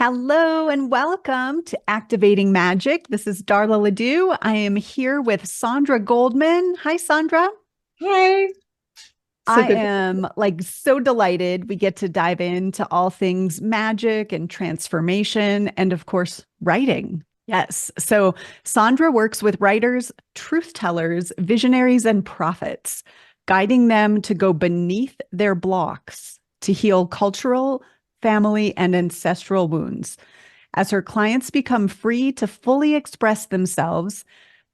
Hello and welcome to Activating Magic. This is Darla LeDoux. I am here with Saundra Goldman. Hi, Saundra. Hi. So I good. am so delighted we get to dive into all things magic and transformation and, of course, writing. Yes. So Saundra works with writers, truth tellers, visionaries, and prophets, guiding them to go beneath their blocks to heal cultural, family, and ancestral wounds. As her clients become free to fully express themselves,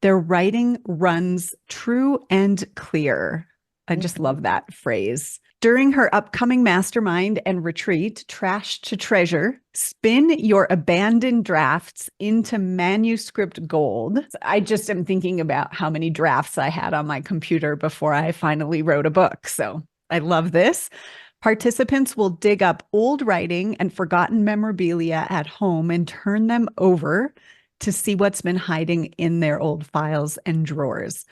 their writing runs true and clear. I just love that phrase. During her upcoming mastermind and retreat, Trash to Treasure, spin your abandoned drafts into manuscript gold. I just am thinking about how many drafts I had on my computer before I finally wrote a book. So I love this. Participants will dig up old writing and forgotten memorabilia at home and turn them over to see what's been hiding in their old files and drawers.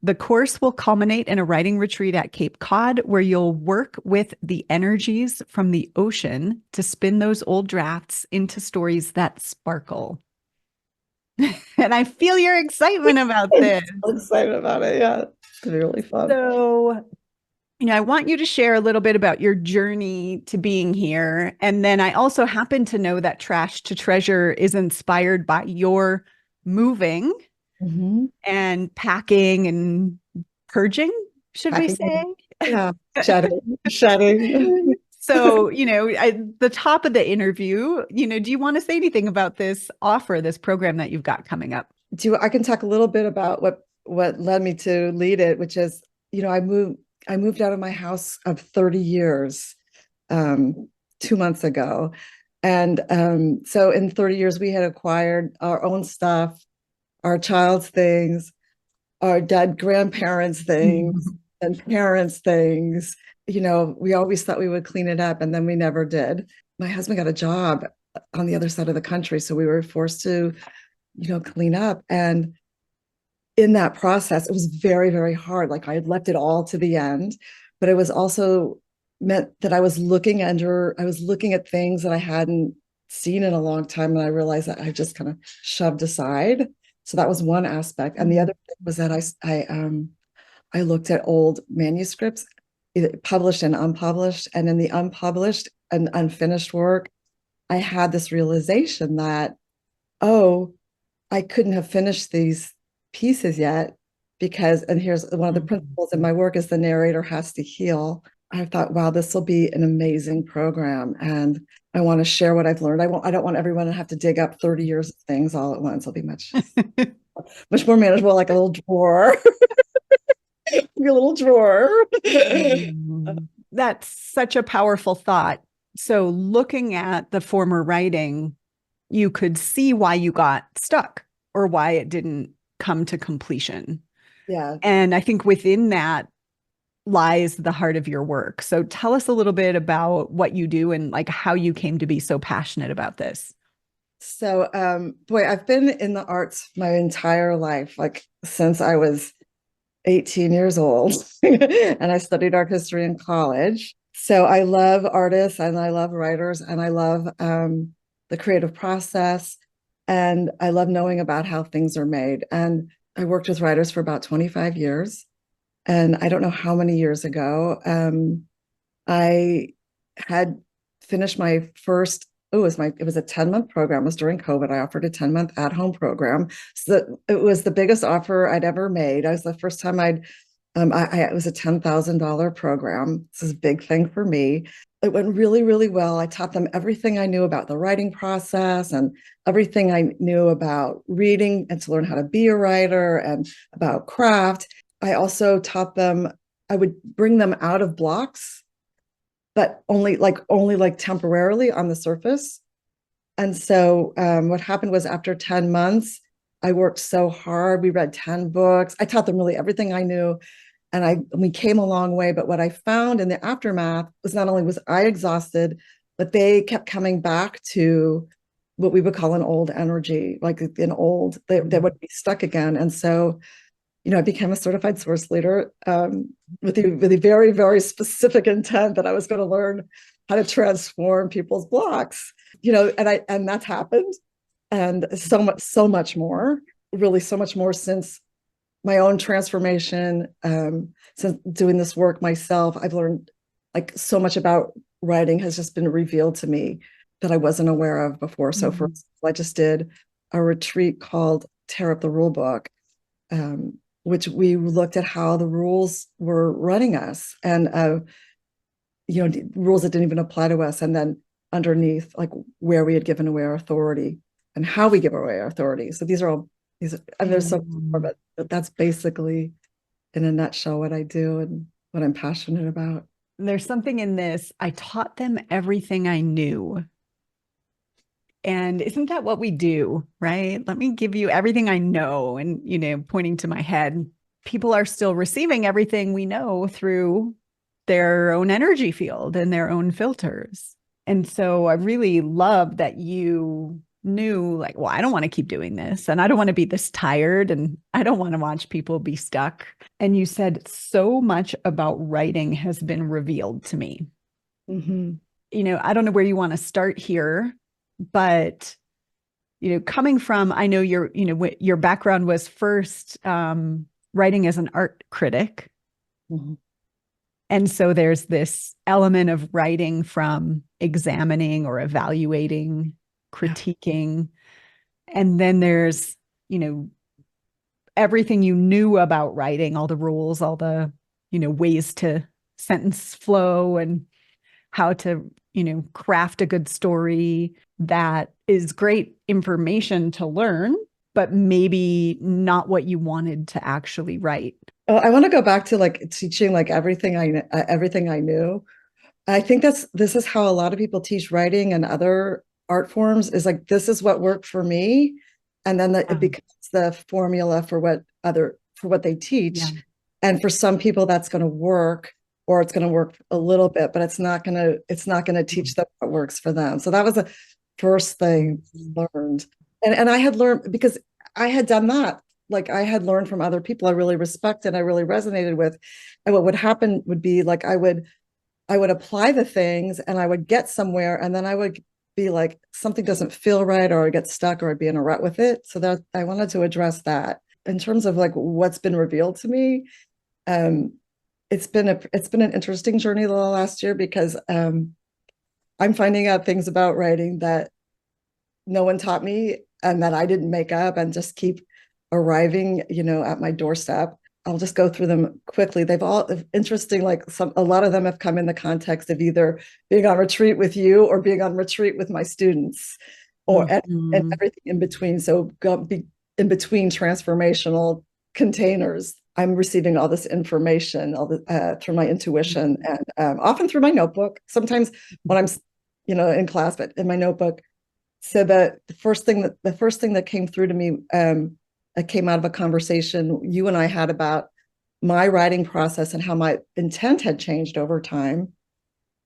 The course will culminate in a writing retreat at Cape Cod, where you'll work with the energies from the ocean to spin those old drafts into stories that sparkle. And I feel your excitement about I'm this. so excited about it. Yeah, it's gonna be really fun. So, I want you to share a little bit about your journey to being here. And then I also happen to know that Trash to Treasure is inspired by your moving Mhm. and packing and purging, should we say? Packing. Yeah, shedding. So, at the top of the interview, do you want to say anything about this offer, this program that you've got coming up? I can talk a little bit about what led me to lead it, which is, I moved out of my house of 30 years 2 months ago. And so in 30 years, we had acquired our own stuff, our child's things, our dead grandparents' things, and parents' things. We always thought we would clean it up, and then we never did. My husband got a job on the other side of the country, so we were forced to, clean up. And in that process, it was very, very hard. Like I had left it all to the end, but it was also meant that I was looking at things that I hadn't seen in a long time. And I realized that I just kind of shoved aside. So that was one aspect. And the other thing was that I looked at old manuscripts, published and unpublished. And in the unpublished and unfinished work, I had this realization that, oh, I couldn't have finished these pieces yet because, and here's one of the principles in my work is the narrator has to heal. I thought, wow, this will be an amazing program. And I want to share what I've learned. I don't want everyone to have to dig up 30 years of things all at once. It'll be much more manageable, like a little drawer. Your little drawer. That's such a powerful thought. So, looking at the former writing, you could see why you got stuck or why it didn't come to completion. Yeah. And I think within that lies the heart of your work. So, tell us a little bit about what you do and how you came to be so passionate about this. So, boy, I've been in the arts my entire life, like since I was 18 years old, and I studied art history in college. So I love artists and I love writers and I love the creative process and I love knowing about how things are made. And I worked with writers for about 25 years. And I don't know how many years ago, I had finished my first, it was a 10-month program. It was during COVID. I offered a 10-month at-home program. So it was the biggest offer I'd ever made. It was the first time it was a $10,000 program. This is a big thing for me. It went really, really well. I taught them everything I knew about the writing process and everything I knew about reading and to learn how to be a writer and about craft. I also taught them, I would bring them out of blocks, but only temporarily on the surface. And so what happened was after 10 months, I worked so hard. We read 10 books. I taught them really everything I knew. And we came a long way. But what I found in the aftermath was not only was I exhausted, but they kept coming back to what we would call an old energy, like they would be stuck again. And so I became a certified source leader with a very, very specific intent that I was going to learn how to transform people's blocks. and that's happened. And so much more, really so much more since my own transformation, since doing this work myself. I've learned like so much about writing has just been revealed to me that I wasn't aware of before. So for I just did a retreat called Tear Up the Rule Book, which we looked at how the rules were running us, and rules that didn't even apply to us, and then underneath, like where we had given away our authority and how we give away our authority. So there's so more, but that's basically in a nutshell what I do and what I'm passionate about. There's something in this. I taught them everything I knew. And isn't that what we do, right? Let me give you everything I know. And, pointing to my head, people are still receiving everything we know through their own energy field and their own filters. And so I really love that you knew, like, well, I don't want to keep doing this, and I don't want to be this tired, and I don't want to watch people be stuck. And you said so much about writing has been revealed to me. I don't know where you want to start here, but coming from, I know your background was first writing as an art critic. And so there's this element of writing from examining or evaluating, critiquing. And then there's, everything you knew about writing, all the rules, all the, ways to sentence flow and how to, craft a good story. That is great information to learn, but maybe not what you wanted to actually write. Oh, I want to go back to like teaching like everything I knew. I think this is how a lot of people teach writing and other art forms, is like, this is what worked for me, and then it becomes the formula for what they teach. And for some people that's going to work, or it's going to work a little bit, but it's not going to teach them what works for them. So that was the first thing I learned. And I had learned, because I had done that. Like, I had learned from other people I really respected, I really resonated with. And what would happen would be like, I would apply the things and I would get somewhere, and then I would be like, something doesn't feel right, or I get stuck, or I'd be in a rut with it. So that I wanted to address that. In terms of like what's been revealed to me, it's been an interesting journey the last year, because I'm finding out things about writing that no one taught me and that I didn't make up, and just keep arriving, at my doorstep. I'll just go through them quickly. They've all interesting, like a lot of them have come in the context of either being on retreat with you or being on retreat with my students, or and everything in between. So in between transformational containers, I'm receiving all this information, through my intuition, and often through my notebook. Sometimes when I'm, in class, but in my notebook. So the first thing that came through to me, it came out of a conversation you and I had about my writing process and how my intent had changed over time.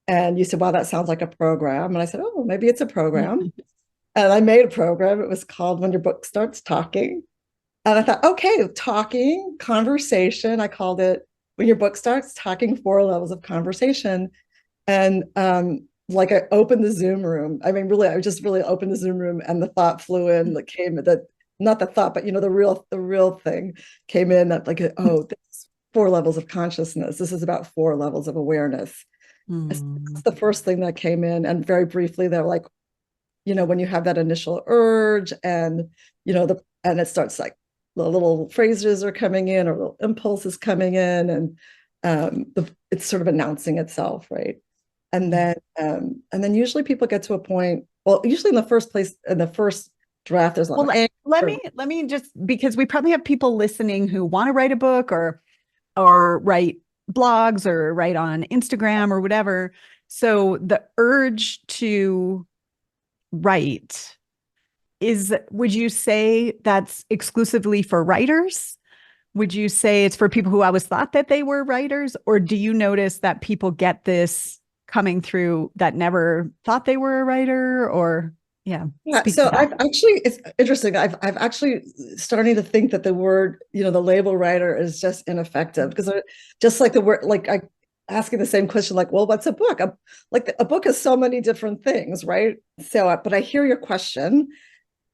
And you said, "Wow, that sounds like a program." And I said, "Oh, maybe it's a program." And I made a program. It was called When Your Book Starts Talking. And I thought, okay, talking, conversation. I called it When Your Book Starts Talking, 4 levels of conversation. And like, I opened the Zoom room. I mean, really, I just really opened the Zoom room, and the thought flew in. That came that not the thought, but the real thing came in. That like, oh, this is 4 levels of consciousness. This is about 4 levels of awareness. That's the first thing that came in. And very briefly, they're like, when you have that initial urge, and and it starts like the little phrases are coming in, or little impulses coming in, and it's sort of announcing itself, right? And then usually people get to a point. Well, usually in the first draft, there's a lot of let me just, because we probably have people listening who want to write a book, or write blogs, or write on Instagram or whatever. So the urge to write would you say that's exclusively for writers? Would you say it's for people who always thought that they were writers? Or do you notice that people get this coming through that never thought they were a writer? Or so I've actually, it's interesting. I've actually starting to think that the word, the label writer is just ineffective, because just like the word, like asking the same question, like, well, what's a book? Like a book is so many different things, right? So, but I hear your question.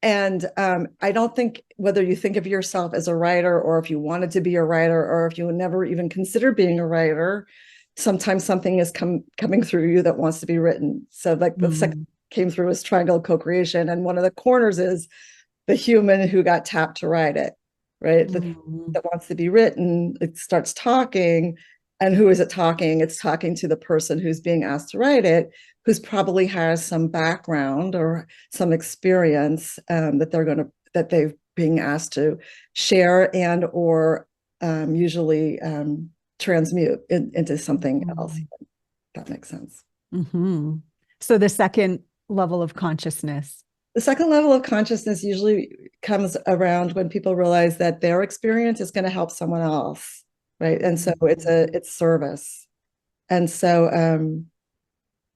And I don't think whether you think of yourself as a writer or if you wanted to be a writer or if you would never even consider being a writer, sometimes something is coming through you that wants to be written. So like the second came through is triangle co-creation. And one of the corners is the human who got tapped to write it, right? That wants to be written, it starts talking. And who is it talking? It's talking to the person who's being asked to write it, who's probably has some background or some experience that they've being asked to share and or usually transmute into something else. That makes sense. So the second level of consciousness. The second level of consciousness usually comes around when people realize that their experience is going to help someone else, right? And so it's service. And so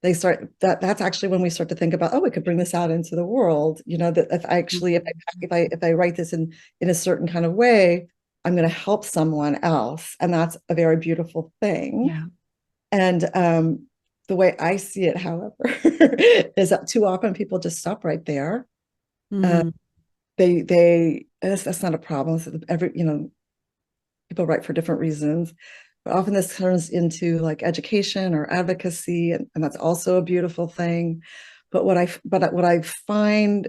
they start that's actually when we start to think about, oh, we could bring this out into the world. You know, that if I write this in a certain kind of way, I'm going to help someone else, and that's a very beautiful thing. Yeah. And the way I see it, however, is that too often people just stop right there. That's not a problem. So people write for different reasons, but often this turns into like education or advocacy, and that's also a beautiful thing. But what I found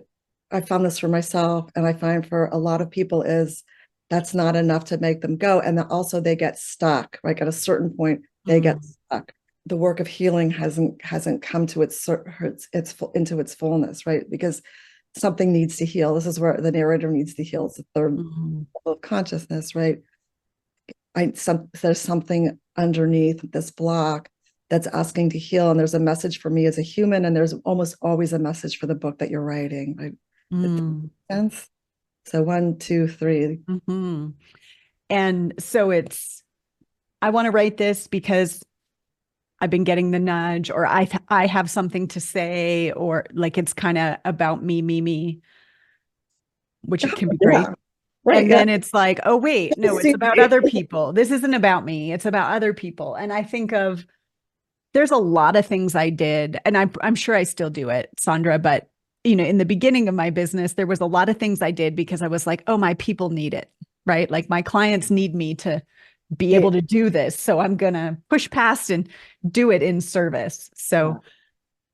this for myself, and I find for a lot of people, is that's not enough to make them go, and also they get stuck. Like at a certain point, they get stuck. The work of healing hasn't come to its into its fullness, right? Because something needs to heal. This is where the narrator needs to heal. It's the third level of consciousness, right? There's something underneath this block that's asking to heal, and there's a message for me as a human, and there's almost always a message for the book that you're writing, right? Does that make sense? So 1, 2, 3. And so I want to write this because I've been getting the nudge, or I have something to say, or like it's kind of about me, which it can be great. Right. And then it's like, oh, wait, no, it's about other people. This isn't about me. It's about other people. And I think there's a lot of things I did, and I'm sure I still do it, Saundra, but in the beginning of my business, there was a lot of things I did because I was like, oh, my people need it, right? Like my clients need me to be able to do this. So I'm going to push past and do it in service. So,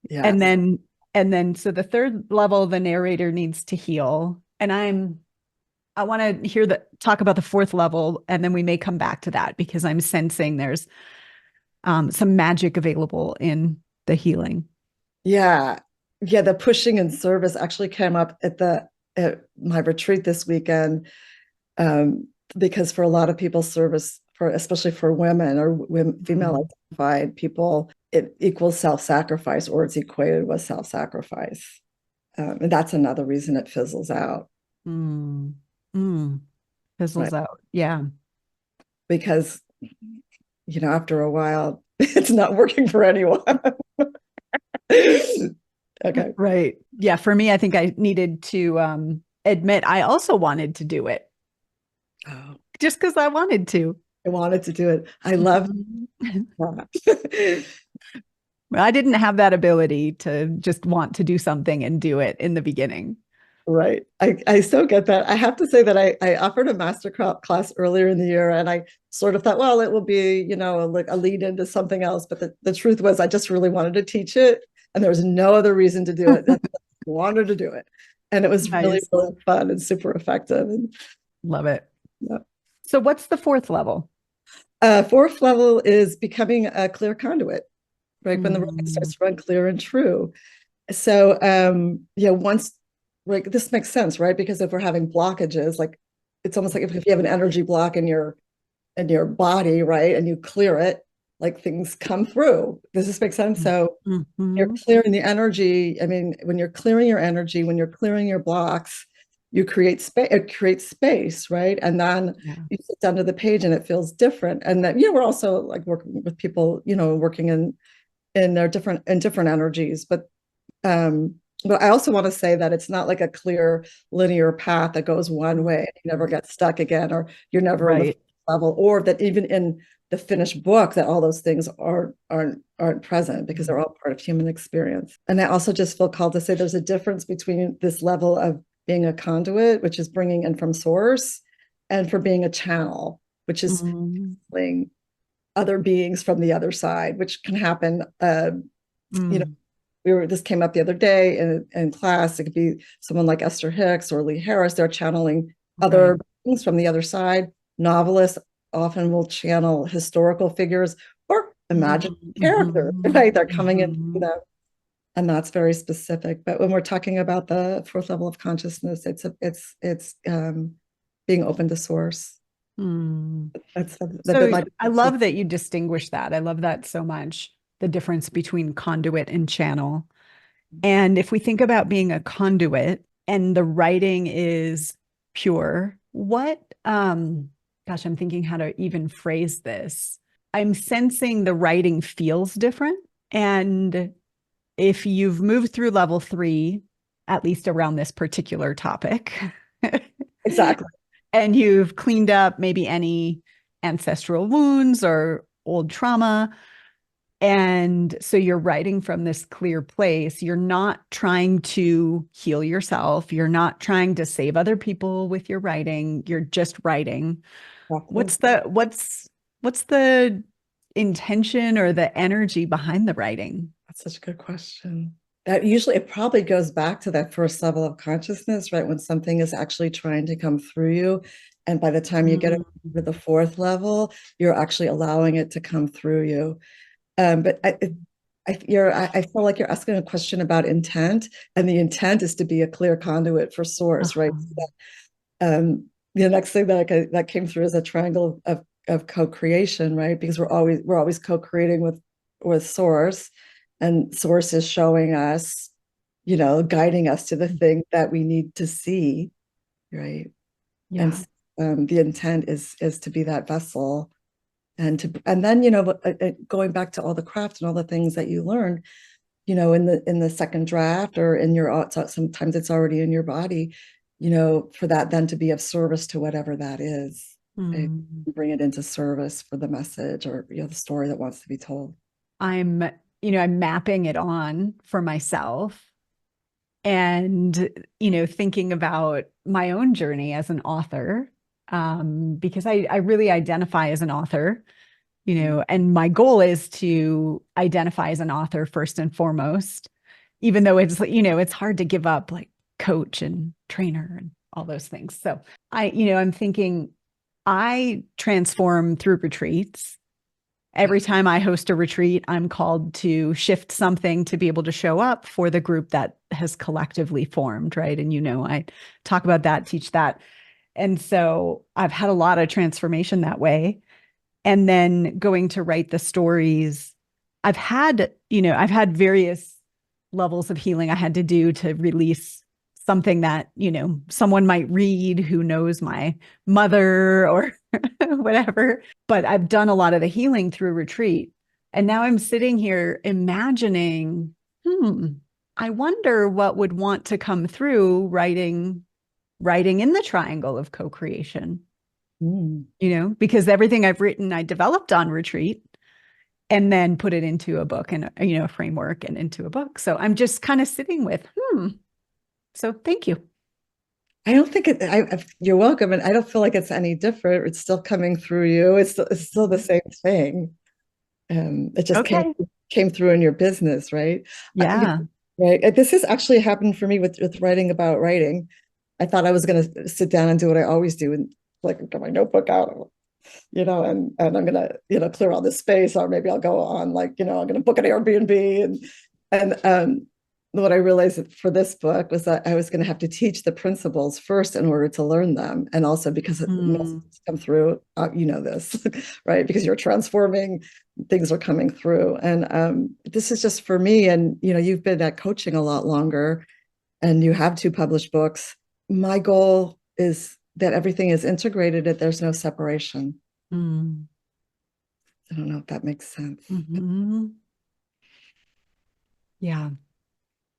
and then, so the third level, the narrator needs to heal. And I want to talk about the fourth level, and then we may come back to that because I'm sensing there's some magic available in the healing. Yeah. The pushing and service actually came up at my retreat this weekend, because for a lot of people, service, especially for women or female identified people, it equals self-sacrifice, or it's equated with self-sacrifice. And that's another reason it fizzles out. Fizzles out. Yeah. Because, after a while, it's not working for anyone. Okay. Right. Yeah. For me, I think I needed to admit I also wanted to do it. Oh. Just because I wanted to. I wanted to do it. I love that. I didn't have that ability to just want to do something and do it in the beginning. Right. I still get that. I have to say that I offered a master class earlier in the year, and I sort of thought, well, it will be, like a lead into something else. But the truth was, I just really wanted to teach it, and there was no other reason to do it. I wanted to do it. And it was really, really fun and super effective. And love it. Yeah. So what's the fourth level? Fourth level is becoming a clear conduit, right? When the writing starts to run clear and true. So, once, like, this makes sense, right? Because if we're having blockages, like, it's almost like if you have an energy block in your body, right, and you clear it, like, things come through. Does this make sense? So you're clearing the energy. I mean, when you're clearing your energy, when you're clearing your blocks, you create space. It creates space, right? And then you sit down to the page, and it feels different. And that, we're also like working with people, working in their different energies, but I also want to say that it's not like a clear linear path that goes one way and you never get stuck again, or you're never on the level, or that even in the finished book that all those things aren't present, because they're all part of human experience. And I also just feel called to say there's a difference between this level of being a conduit, which is bringing in from source, and for being a channel, which is bringing other beings from the other side, which can happen. You know, this came up the other day in class. It could be someone like Esther Hicks or Lee Harris. They're channeling other things from the other side. Novelists often will channel historical figures or imagined characters, right? They're coming into them, and that's very specific. But when we're talking about the fourth level of consciousness, it's being open to source. That's so I love that you distinguish that. I love that so much, the difference between conduit and channel. And if we think about being a conduit and the writing is pure, what, gosh, I'm thinking how to even phrase this. I'm sensing the writing feels different. And if you've moved through level 3, at least around this particular topic, exactly, and you've cleaned up maybe any ancestral wounds or old trauma, and so you're writing from this clear place. You're not trying to heal yourself. You're not trying to save other people with your writing. You're just writing. What's the intention or the energy behind the writing? That's such a good question. That usually, it probably goes back to that first level of consciousness, right? When something is actually trying to come through you. And by the time you get it to the fourth level, you're actually allowing it to come through you. But I feel like you're asking a question about intent, and the intent is to be a clear conduit for source, right? So that, the next thing that came through is a triangle of co-creation, right? Because we're always co-creating with source, and source is showing us, you know, guiding us to the thing that we need to see, right? Yeah. And the intent is to be that vessel. And then, you know, going back to all the craft and all the things that you learned, you know, in the second draft or in your, sometimes it's already in your body, you know, for that then to be of service to whatever that is, right? Bring it into service for the message or, you know, the story that wants to be told. I'm mapping it on for myself, and, you know, thinking about my own journey as an author, because I really identify as an author, you know, and my goal is to identify as an author first and foremost, even though it's, you know, it's hard to give up like coach and trainer and all those things. So I'm thinking I transform through retreats. Every time I host a retreat, I'm called to shift something to be able to show up for the group that has collectively formed, right? And, you know, I talk about that, teach that. And so I've had a lot of transformation that way. And then going to write the stories, I've had various levels of healing I had to do to release something that, you know, someone might read who knows my mother or whatever. But I've done a lot of the healing through retreat. And now I'm sitting here imagining, I wonder what would want to come through writing in the triangle of co-creation. You know, because everything I've written, I developed on retreat and then put it into a book and, you know, a framework and into a book. So I'm just kind of sitting with, So thank you. I don't think you're welcome. And I don't feel like it's any different. It's still coming through you. It's still the same thing. It just came through in your business, right? Yeah. Right. This has actually happened for me with writing about writing. I thought I was going to sit down and do what I always do and like get my notebook out, you know, and I'm going to, you know, clear all this space, or maybe I'll go on like, you know, I'm going to book an Airbnb and what I realized for this book was that I was going to have to teach the principles first in order to learn them. And also because it must come through, you know, this, right? Because you're transforming, things are coming through. And this is just for me. And, you know, you've been at coaching a lot longer and you have 2 published books. My goal is that everything is integrated, that there's no separation. I don't know if that makes sense. Yeah.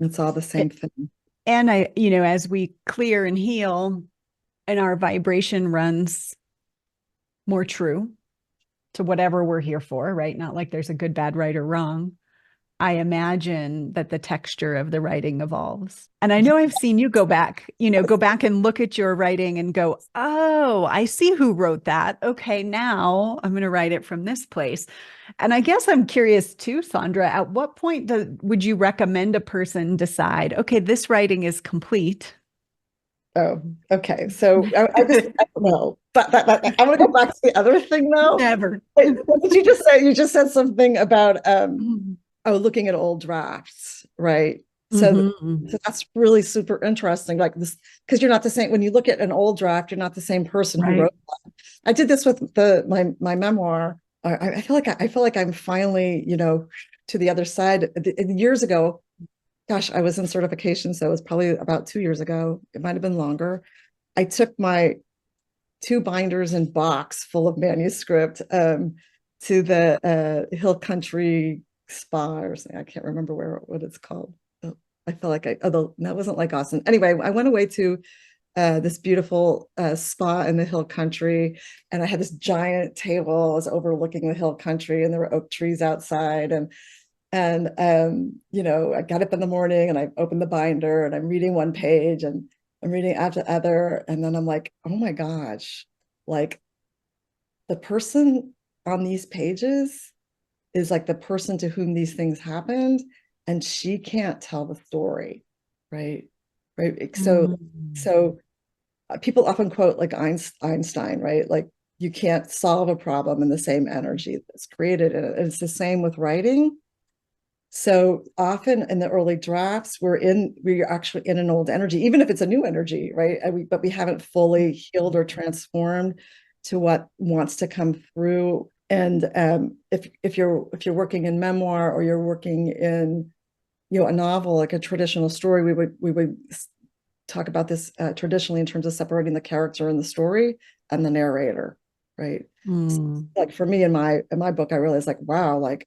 It's all the same thing. And I, you know, as we clear and heal and our vibration runs more true to whatever we're here for, right? Not like there's a good, bad, right, or wrong. I imagine that the texture of the writing evolves. And I know I've seen you go back and look at your writing and go, oh, I see who wrote that. Okay, now I'm going to write it from this place. And I guess I'm curious too, Saundra, at what point would you recommend a person decide, okay, this writing is complete? Oh, okay. So I just, I don't know. I'm going to go back to the other thing though. Never. Wait, what did you just say? You just said something about looking at old drafts, right? So, Mhm. so that's really super interesting. Like this, because you're not the same when you look at an old draft, you're not the same person who Right. wrote that. I did this with my memoir. I feel like I'm finally, to the other side. Years ago, gosh, I was in certification, so it was probably about 2 years ago. It might have been longer. I took my two binders and box full of manuscript to the Hill Country Spa or something. I can't remember what it's called. Oh, I feel like although that wasn't like Austin. Anyway, I went away to this beautiful spa in the Hill Country, and I had this giant table. I was overlooking the Hill Country, and there were oak trees outside, and I got up in the morning and I opened the binder and I'm reading one page and I'm reading after the other, and then I'm like, oh my gosh, like the person on these pages is like the person to whom these things happened, and she can't tell the story, right? Right. So, Mm. so people often quote like Einstein, right? Like you can't solve a problem in the same energy that's created it. And it's the same with writing. So often in the early drafts, we're actually in an old energy, even if it's a new energy, right? But we haven't fully healed or transformed to what wants to come through. And if you're working in memoir or you're working in a novel, like a traditional story, we would talk about this traditionally in terms of separating the character in the story and the narrator, right? So, Mm. like for me in my book, I realized like, wow, like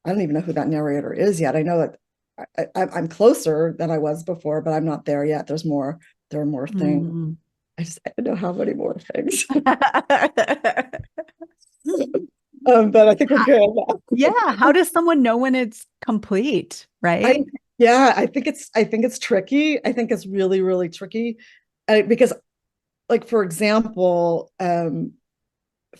I don't even know who that narrator is yet. I know that I'm closer than I was before, but I'm not there yet. There are more things. Mm. I don't know how many more things. But I think we're good. Yeah. How does someone know when it's complete? I Right. yeah, I think it's tricky. I think it's really, really tricky because, like, for example,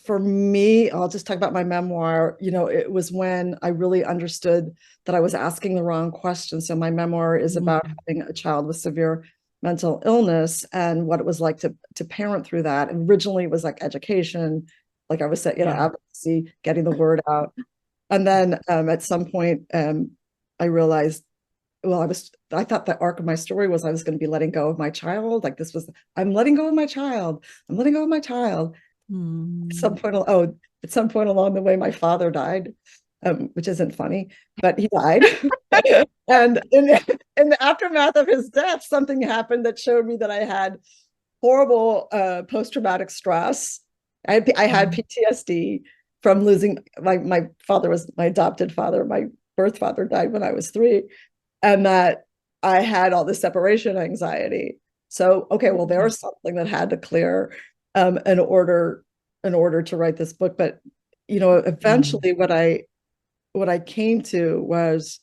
for me, I'll just talk about my memoir. It was when I really understood that I was asking the wrong question. So my memoir is about Mm. having a child with severe mental illness and what it was like to parent through that. And originally it was like education, like I was saying, Yeah. advocacy, getting the word out. And then at some point, I realized, well, I thought the arc of my story was I was going to be letting go of my child. Like I'm letting go of my child. I'm letting go of my child. Mm. At some point along the way, my father died, which isn't funny, but he died. And in the aftermath of his death, something happened that showed me that I had horrible post-traumatic stress. I had PTSD from losing my father was my adopted father. My birth father died when I was 3, and that I had all this separation anxiety. So, okay, well, there was something that had to clear in order to write this book. But Mm. eventually, what I came to was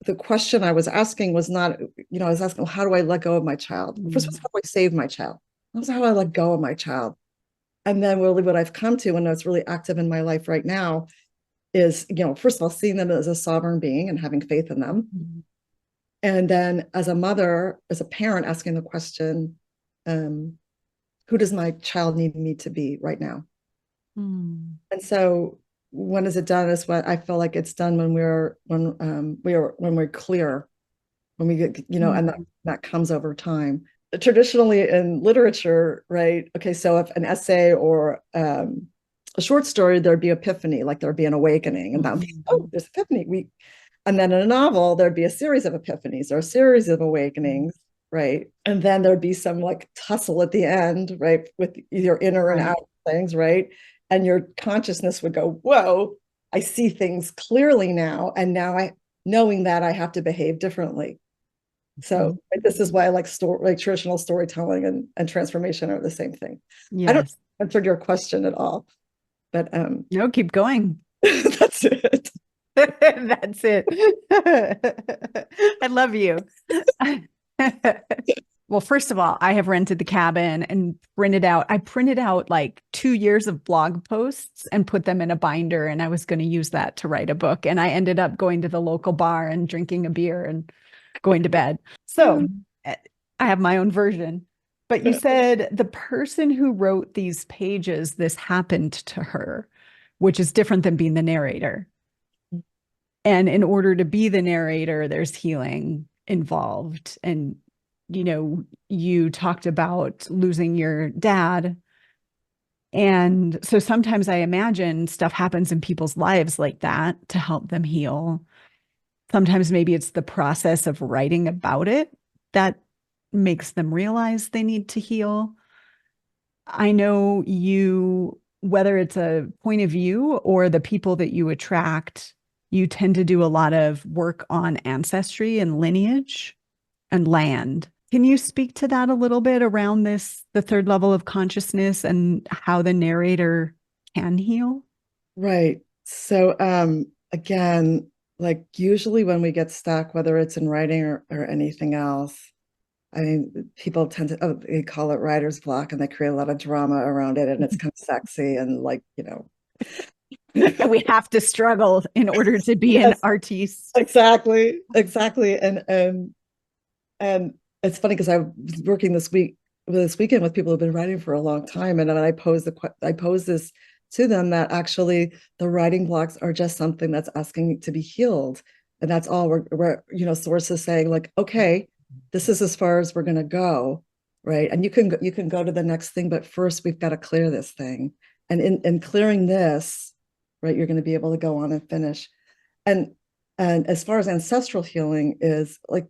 the question I was asking was not, I was asking, well, how do I let go of my child? First, was Mm. how do I save my child? Also, how do I let go of my child? And then really what I've come to, and it's really active in my life right now, is, first of all, seeing them as a sovereign being and having faith in them. Mm. And then as a mother, as a parent, asking the question, um, who does my child need me to be right now? Mm. And so when is it done is what I feel like it's done when we're clear, when we get, and Mm. that comes over time. Traditionally in literature, right? Okay, so if an essay or a short story, there'd be epiphany, like there'd be an awakening, and that would be, oh, Mhm. there's epiphany. And then in a novel, there'd be a series of epiphanies or a series of awakenings, right? And then there'd be some like tussle at the end, right? With your inner and Right. outer things, right? And your consciousness would go, whoa, I see things clearly now. And now knowing that I have to behave differently. So Mhm. this is why I like traditional storytelling and transformation are the same thing. I don't Yes. answer your question at all. But No, keep going. that's it. That's it. I love you. Well, first of all, I have rented the cabin and I printed out like 2 years of blog posts and put them in a binder. And I was going to use that to write a book. And I ended up going to the local bar and drinking a beer and going to bed. So I have my own version. But you said the person who wrote these pages, this happened to her, which is different than being the narrator. And in order to be the narrator, there's healing involved. And, you talked about losing your dad. And so sometimes I imagine stuff happens in people's lives like that to help them heal. Sometimes maybe it's the process of writing about it that makes them realize they need to heal. I know whether it's a point of view or the people that you attract, you tend to do a lot of work on ancestry and lineage and land. Can you speak to that a little bit around the third level of consciousness and how the narrator can heal? Right. So again, like usually when we get stuck, whether it's in writing or anything else, I mean, people tend to, they call it writer's block and they create a lot of drama around it and it's kind of sexy and like, And we have to struggle in order to be an Yes, artiste. exactly. And it's funny because I was working this weekend with people who've been writing for a long time, and then I posed this to them that actually the writing blocks are just something that's asking to be healed, and that's all we're sources saying like, okay, this is as far as we're going to go, right? And you can go to the next thing, but first we've got to clear this thing, and in clearing this, right, you're going to be able to go on and finish. And as far as ancestral healing is like,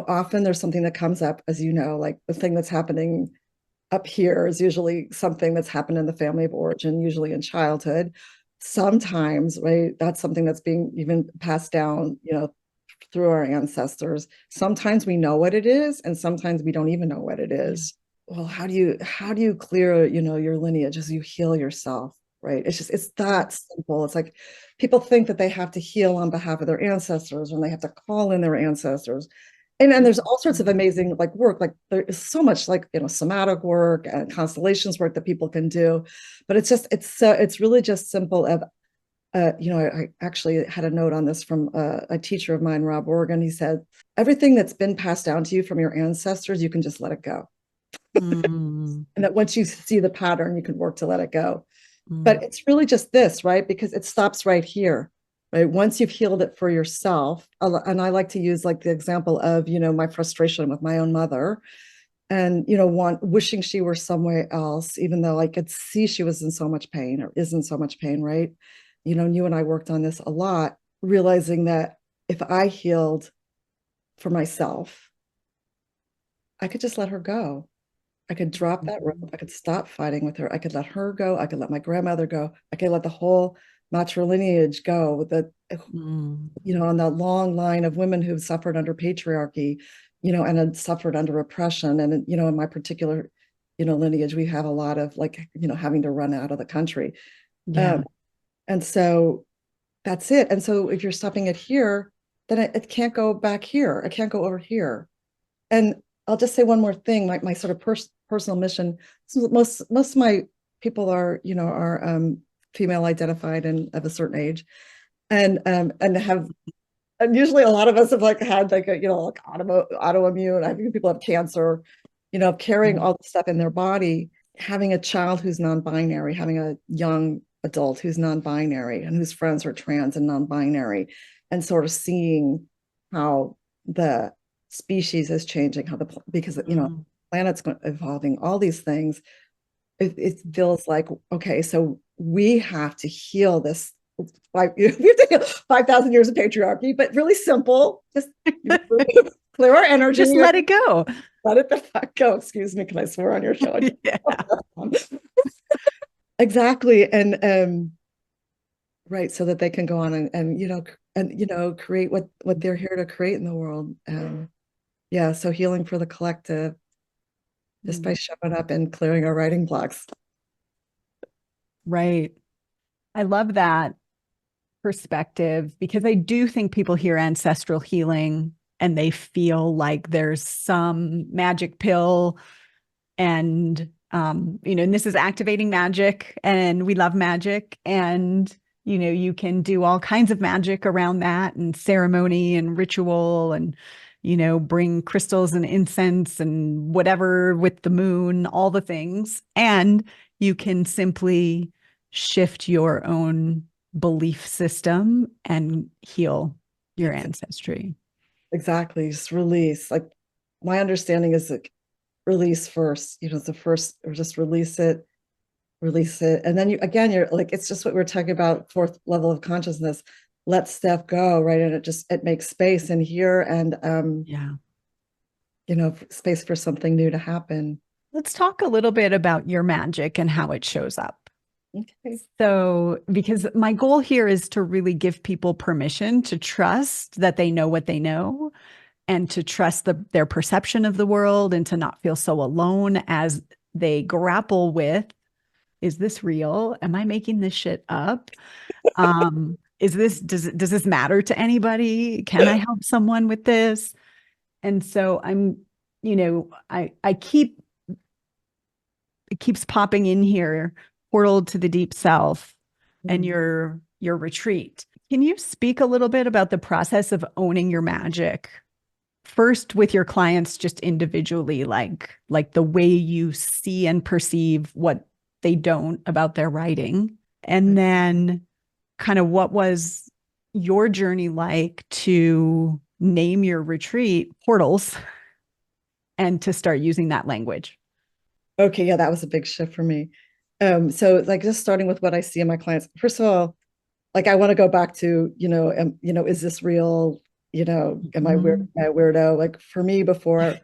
often there's something that comes up, as like the thing that's happening up here is usually something that's happened in the family of origin, usually in childhood. Sometimes, right, that's something that's being even passed down, through our ancestors. Sometimes we know what it is, and sometimes we don't even know what it is. Well, how do you clear, your lineage as you heal yourself, right? It's that simple. It's like people think that they have to heal on behalf of their ancestors and they have to call in their ancestors. And then there's all sorts of amazing like work, like there is so much like somatic work and constellations work that people can do, but it's really just simple of I actually had a note on this from a teacher of mine, Rob Organ. He said, everything that's been passed down to you from your ancestors, you can just let it go. Mm, And that once you see the pattern, you can work to let it go. But mm, it's really just this, right? Because it stops right here, right? Once you've healed it for yourself, and I like to use like the example of, my frustration with my own mother and, wishing she were somewhere else, even though I could see she was in so much pain or is in so much pain, right? And you and I worked on this a lot, realizing that if I healed for myself, I could just let her go. I could drop that rope. I could stop fighting with her. I could let her go. I could let my grandmother go. I could let the whole matrilineage go. mm. On that long line of women who've suffered under patriarchy, and had suffered under oppression. And, in my particular, lineage, we have a lot of like, having to run out of the country. Yeah. And so that's it. And so if you're stopping it here, then it can't go back here. It can't go over here. And I'll just say one more thing. My sort of personal mission. So most of my people are female identified and of a certain age, and have and usually a lot of us have like had like like autoimmune. I think people have cancer, carrying all the stuff in their body. Having a child who's non-binary, having a young adult who's non-binary and whose friends are trans and non-binary, and sort of seeing how the species is changing, because Mm. planet's evolving, all these things. It feels like, okay, so we have to heal this. Like we have to heal 5,000 years of patriarchy, but really simple. Just clear our energy. Just let it go. Let it the fuck go. Excuse me, can I swear on your show? Yeah. Exactly. And right, so that they can go on and create what they're here to create in the world. Yeah, so healing for the collective just by Mm. showing up and clearing our writing blocks. Right. I love that perspective because I do think people hear ancestral healing and they feel like there's some magic pill and and this is activating magic and we love magic and you can do all kinds of magic around that and ceremony and ritual and bring crystals and incense and whatever with the moon, all the things, and you can simply shift your own belief system and heal your ancestry. Exactly. Just release. Like my understanding is like release first, the first, or just release it. And then you're like, it's just what we're talking about, fourth level of consciousness. Let stuff go, right? And it makes space in here and Yeah. Space for something new to happen. Let's talk a little bit about your magic and how it shows up. Okay. So, because my goal here is to really give people permission to trust that they know what they know and to trust their perception of the world and to not feel so alone as they grapple with, is this real? Am I making this shit up? Does this matter to anybody? Can I help someone with this? And so I keep, it keeps popping in here, portal to the deep self and your retreat. Can you speak a little bit about the process of owning your magic? First with your clients, just individually, like the way you see and perceive what they don't about their writing. And then kind of what was your journey like to name your retreat portals and to start using that language? Okay, yeah, that was a big shift for me. So like just starting with what I see in my clients. First of all, like I want to go back to, is this real? Am I weird? Am I a weirdo? Like for me, before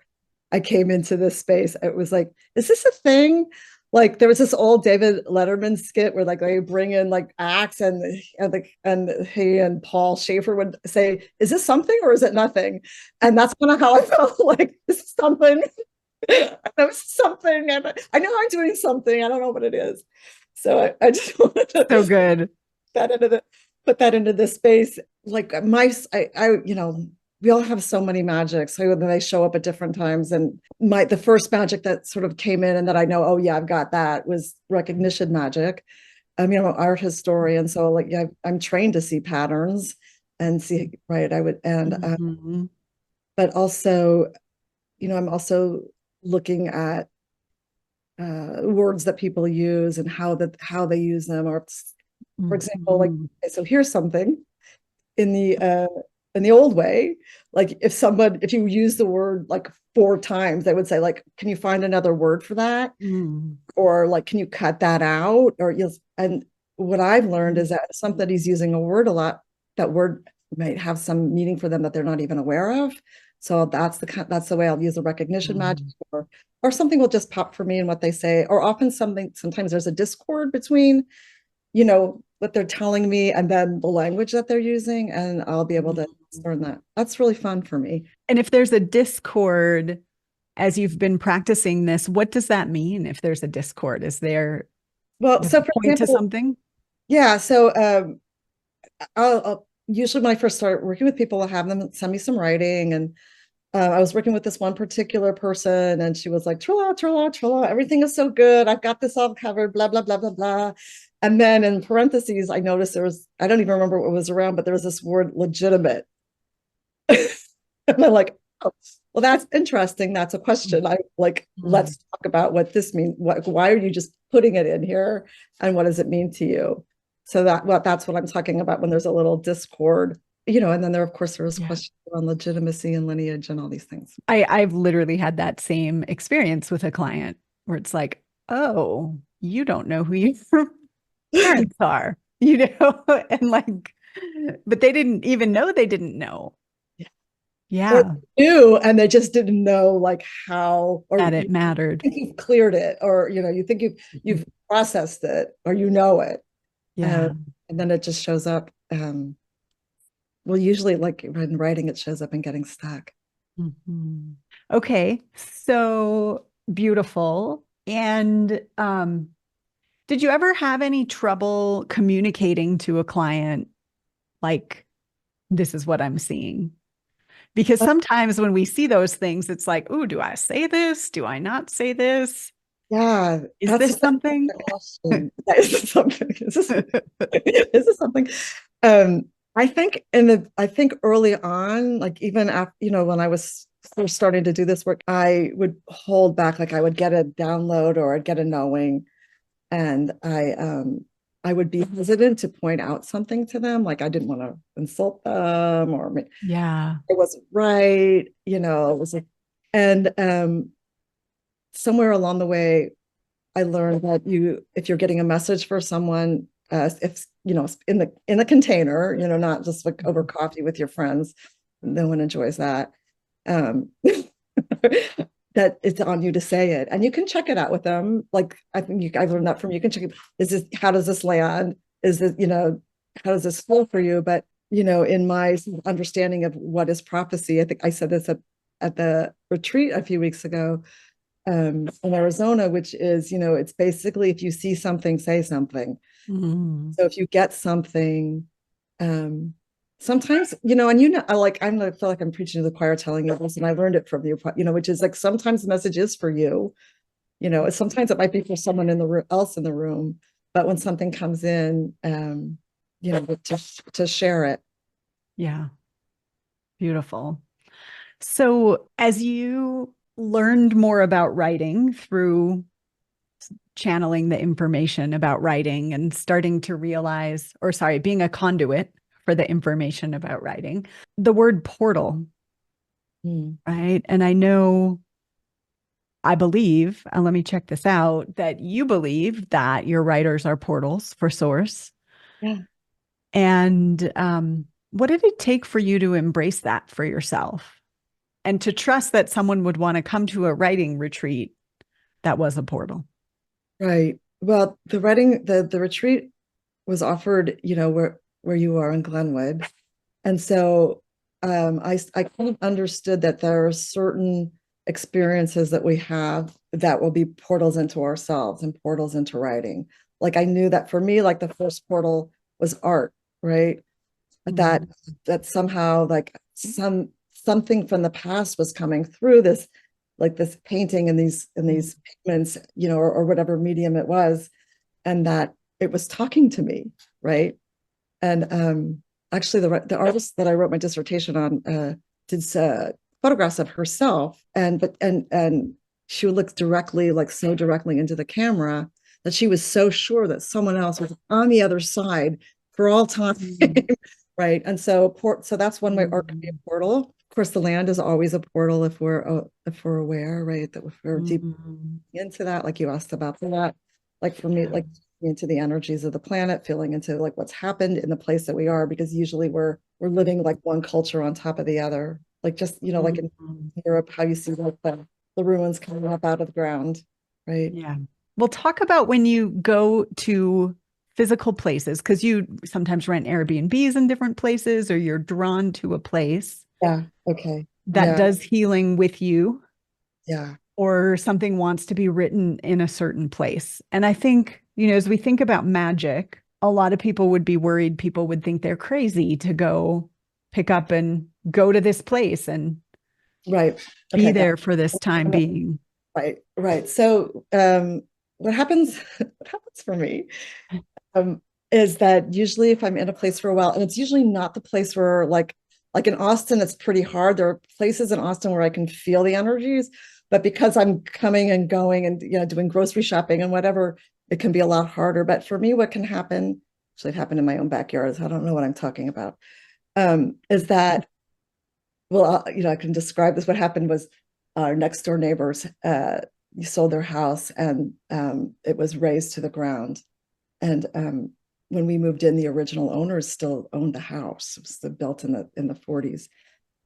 I came into this space, it was like, is this a thing? Like there was this old David Letterman skit where like they bring in like acts and he and Paul Schaefer would say, is this something or is it nothing? And that's kind of how I felt like this is something. That was something, and I know I'm doing something. I don't know what it is. So I just wanted to So good. that into the put that into this space. Like we all have so many magics. So then they show up at different times. And the first magic that sort of came in and that I know, oh yeah, I've got that, was recognition magic. I'm an art historian, so like yeah, I'm trained to see patterns and see, right. I would and but also, I'm also looking at words that people use and how they use them. Or for example, like, so here's something in the old way, like if you use the word like 4 times, they would say like, can you find another word for that? Or like, can you cut that out? And what I've learned is that somebody's using a word a lot, that word might have some meaning for them that they're not even aware of. So that's the way I'll use the recognition magic, or something will just pop for me in what they say. Or sometimes there's a discord between, what they're telling me and then the language that they're using, and I'll be able to learn that. That's really fun for me. And if there's a discord, as you've been practicing this, what does that mean? If there's a discord, is there So for point to example, something? yeah. So I'll usually, when I first start working with people, I'll have them send me some writing. And I was working with this one particular person, and she was like, "Trilla, trilla, trilla, everything is so good. I've got this all covered, blah, blah, blah, blah, blah." And then in parentheses, I noticed I don't even remember what was around, but there was this word legitimate. And I'm like, oh, well, that's interesting. That's a question. I like, let's talk about what this means. Why are you just putting it in here? And what does it mean to you? So that's what I'm talking about when there's a little discord, and then of course, there was questions on legitimacy and lineage and all these things. I've literally had that same experience with a client where it's like, oh, you don't know who your parents are, and like, but they didn't even know they didn't know. Yeah. Or they knew, and they just didn't know like how, or That it mattered. think you've cleared it, or you think you've processed it, or it. Yeah. And then it just shows up. Well, usually like when writing, it shows up in getting stuck. Okay. So beautiful. And Did you ever have any trouble communicating to a client, like, this is what I'm seeing? Because sometimes when we see those things, it's like, ooh, do I say this? Do I not say this? Yeah, Is this something? the question. Is this something? Is this something? Um, I think early on, like even after, when I was first starting to do this work, I would hold back, like I would get a download or I'd get a knowing, and I would be hesitant to point out something to them, like I didn't want to insult them or Yeah. it wasn't right, it was like, and somewhere along the way, I learned that if you're getting a message for someone, if in the container, not just like over coffee with your friends, no one enjoys that. Um, that it's on you to say it, and you can check it out with them. Like I think I've learned that from you. You can check it. How does this land? Is it, how does this flow for you? But in my understanding of what is prophecy, I think I said this at the retreat a few weeks ago, in Arizona, which is, it's basically if you see something, say something. Mm. So if you get something, sometimes, I feel like I'm preaching to the choir telling you this, and I learned it from you, which is like sometimes the message is for you, sometimes it might be for someone else in the room, but when something comes in, to share it. Yeah. Beautiful. So, as you learned more about writing through channeling the information about writing and starting to realize, or sorry, being a conduit for the information about writing, the word portal, right? And I believe, and let me check this out, that you believe that your writers are portals for source. Yeah. And what did it take for you to embrace that for yourself and to trust that someone would want to come to a writing retreat that was a portal? Right. Well, the retreat was offered, where you are in Glenwood. And so I kind of understood that there are certain experiences that we have that will be portals into ourselves and portals into writing. Like I knew that for me, like the first portal was art, right? That Mm. that somehow like something from the past was coming through this, like this painting and these pigments, or whatever medium it was, and that it was talking to me, right? And actually, the artist that I wrote my dissertation on did photographs of herself, and she would look directly, like so directly into the camera, that she was so sure that someone else was on the other side for all time, right? And so that's one way art can be a portal. Of course, the land is always a portal if we're aware, right? That if we're deep into that, like you asked about that, like for me, like into the energies of the planet, feeling into like what's happened in the place that we are, because usually we're living like one culture on top of the other. Like just, like in Europe, how you see like the ruins coming up out of the ground, right? Yeah. Well, talk about when you go to physical places, because you sometimes rent Airbnbs in different places or you're drawn to a place Yeah. Okay. that Yeah. does healing with you, Yeah. or something wants to be written in a certain place. And I think, as we think about magic, a lot of people would be worried people would think they're crazy to go pick up and go to this place and Right. be Okay. there for this time Got it. being. Right. Right. So what happens what happens for me is that usually if I'm in a place for a while, and it's usually not the place where like in Austin, it's pretty hard. There are places in Austin where I can feel the energies, but because I'm coming and going and doing grocery shopping and whatever, it can be a lot harder. But for me, what can happen, actually it happened in my own backyard, so I don't know what I'm talking about, is that, well, I can describe this. What happened was our next door neighbors sold their house, and it was razed to the ground. And when we moved in, the original owners still owned the house. It was built in the 40s.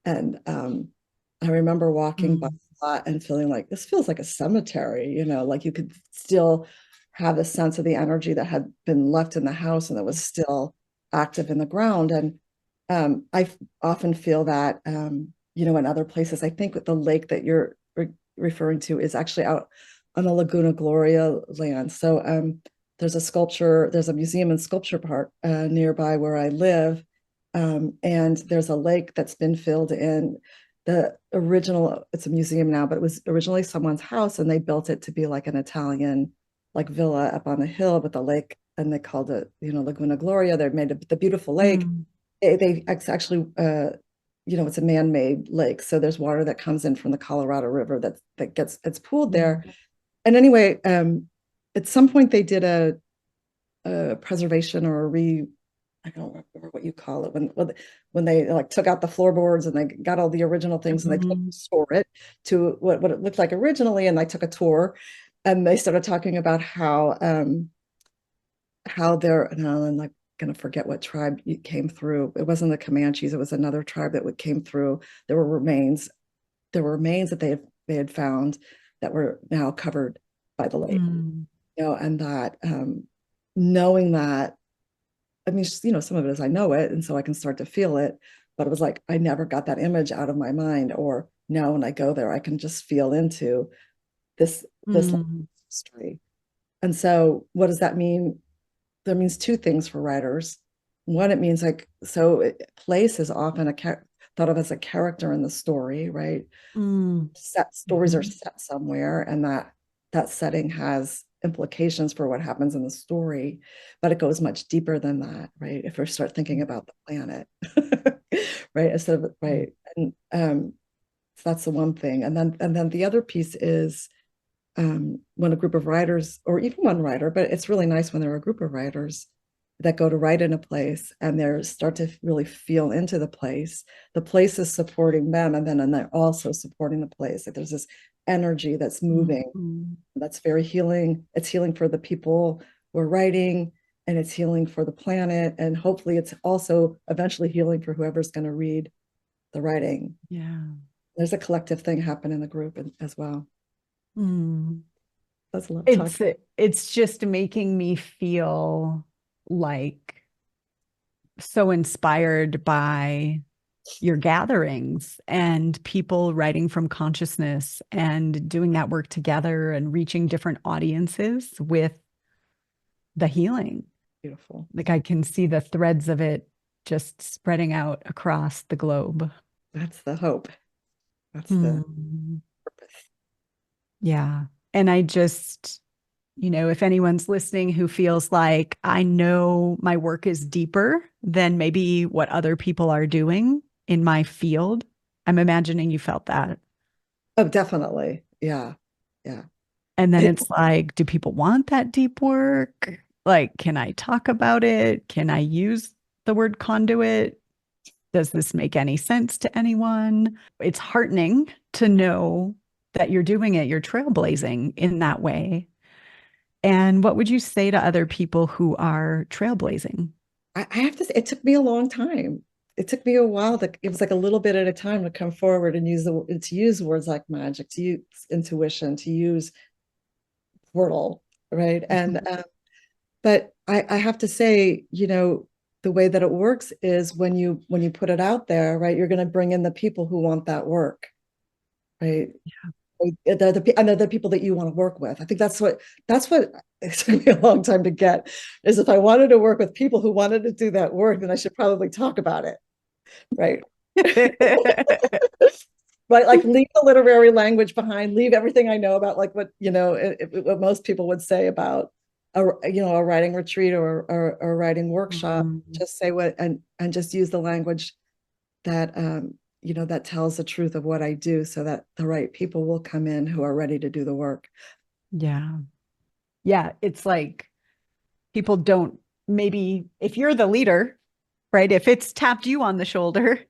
And I remember walking by a lot and feeling like this feels like a cemetery, like you could still have a sense of the energy that had been left in the house and that was still active in the ground. And I often feel that, in other places. I think the lake that you're referring to is actually out on the Laguna Gloria land. So there's a museum and sculpture park nearby where I live. And there's a lake that's been filled in. It's a museum now, but it was originally someone's house, and they built it to be like an Italian like villa up on the hill with the lake, and they called it, Laguna Gloria. They made the beautiful lake. It's actually, it's a man-made lake, so there's water that comes in from the Colorado River it's pooled there. And anyway, at some point they did a preservation or I don't remember what you call it, when they like took out the floorboards and they got all the original things and they tried to restore it to what it looked like originally. And I took a tour, and they started talking about how I'm like going to forget what tribe came through. It wasn't the Comanches. It was another tribe that came through. There were remains that they had found that were now covered by the lake, and that, knowing that, I mean, some of it is I know it, and so I can start to feel it, but it was like, I never got that image out of my mind, or now when I go there, I can just feel into this history. And so what does that mean? That means two things for writers. One, it means place is often thought of as a character in the story, right? Stories are set somewhere, and that setting has implications for what happens in the story, but it goes much deeper than that, right? If we start thinking about the planet, right? Instead of, right. And so that's the one thing. And then the other piece is, when a group of writers, or even one writer, but it's really nice when there are a group of writers that go to write in a place and they start to really feel into the place is supporting them, and they're also supporting the place. Like there's this energy that's moving, that's very healing. It's healing for the people who are writing, and it's healing for the planet, and hopefully it's also eventually healing for whoever's going to read the writing. There's a collective thing happen in the group as well. That's a lot of talk. It's just making me feel like so inspired by your gatherings and people writing from consciousness and doing that work together and reaching different audiences with the healing. Beautiful. Like I can see the threads of it just spreading out across the globe. That's the hope. That's the purpose. Yeah. And I just, if anyone's listening who feels like I know my work is deeper than maybe what other people are doing in my field, I'm imagining you felt that. Oh, definitely. Yeah. Yeah. And then it's like, do people want that deep work? Like, can I talk about it? Can I use the word conduit? Does this make any sense to anyone? It's heartening to know that you're doing it, you're trailblazing in that way. And what would you say to other people who are trailblazing? I have to say, it took me a long time. It took me a while. It was like a little bit at a time to come forward and use words like magic, to use intuition, to use portal, right? And but I have to say, the way that it works is when you put it out there, right, you're going to bring in the people who want that work, right? They're the people that you want to work with. I think that's what it took me a long time to get, is if I wanted to work with people who wanted to do that work, then I should probably talk about it, right? Right, like leave the literary language behind, leave everything I know about, like what most people would say about a writing retreat or a writing workshop. Just say what and just use the language that that tells the truth of what I do, so that the right people will come in who are ready to do the work. Yeah. It's like people don't, maybe if you're the leader, right? If it's tapped you on the shoulder,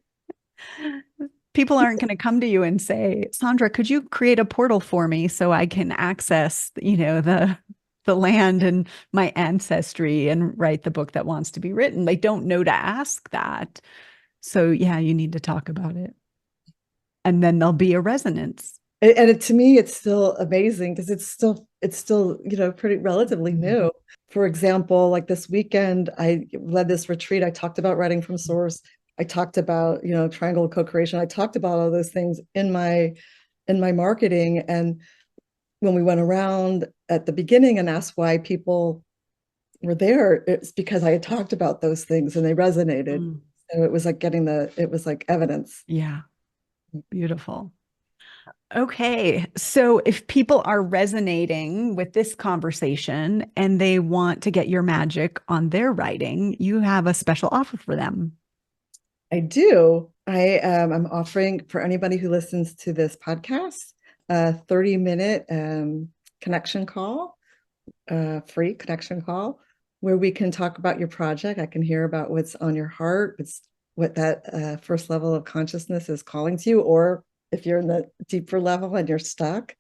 people aren't going to come to you and say, Saundra, could you create a portal for me so I can access, the land and my ancestry and write the book that wants to be written? They don't know to ask that. So yeah, you need to talk about it. And then there'll be a resonance. And to me, it's still amazing because it's still pretty relatively new. For example, like this weekend, I led this retreat. I talked about writing from source. I talked about triangle co-creation. I talked about all those things in my marketing. And when we went around at the beginning and asked why people were there, it's because I had talked about those things and they resonated. Mm. So it was like it was like evidence. Yeah, beautiful. Okay, so if people are resonating with this conversation and they want to get your magic on their writing, you have a special offer for them. I do. I'm offering for anybody who listens to this podcast a 30-minute connection call, free connection call, where we can talk about your project. I can hear about what's on your heart, what that first level of consciousness is calling to you, or if you're in the deeper level and you're stuck,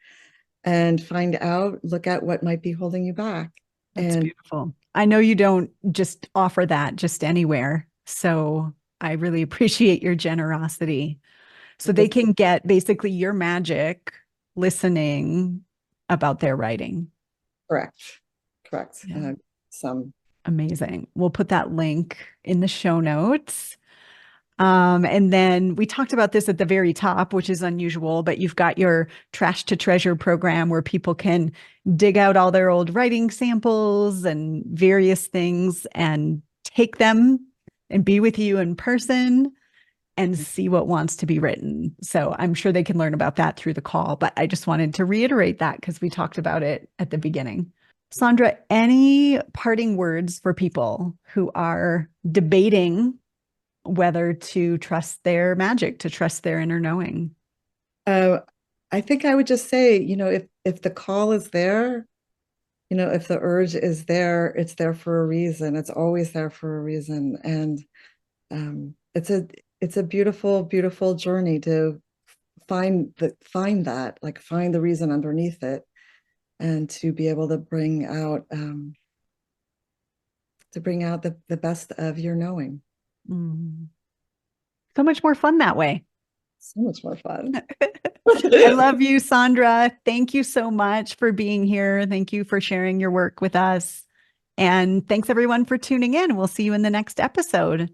and find out, look at what might be holding you back. That's And beautiful. I know you don't just offer that just anywhere. So I really appreciate your generosity. So they this, can get basically your magic listening about their writing. correct, correct. Yeah. Some Amazing. We'll put that link in the show notes. And then we talked about this at the very top, which is unusual, but you've got your trash to treasure program where people can dig out all their old writing samples and various things and take them and be with you in person and see what wants to be written. So I'm sure they can learn about that through the call, but I just wanted to reiterate that because we talked about it at the beginning. Saundra, any parting words for people who are debating whether to trust their magic, to trust their inner knowing? uh, I think I would just say, if the call is there, if the urge is there, it's there for a reason. It's always there for a reason. And it's a beautiful, beautiful journey to find that, like find the reason underneath it, and to be able to bring out the best of your knowing. Mm. So much more fun that way. So much more fun. I love you, Saundra. Thank you so much for being here. Thank you for sharing your work with us. And thanks everyone for tuning in. We'll see you in the next episode.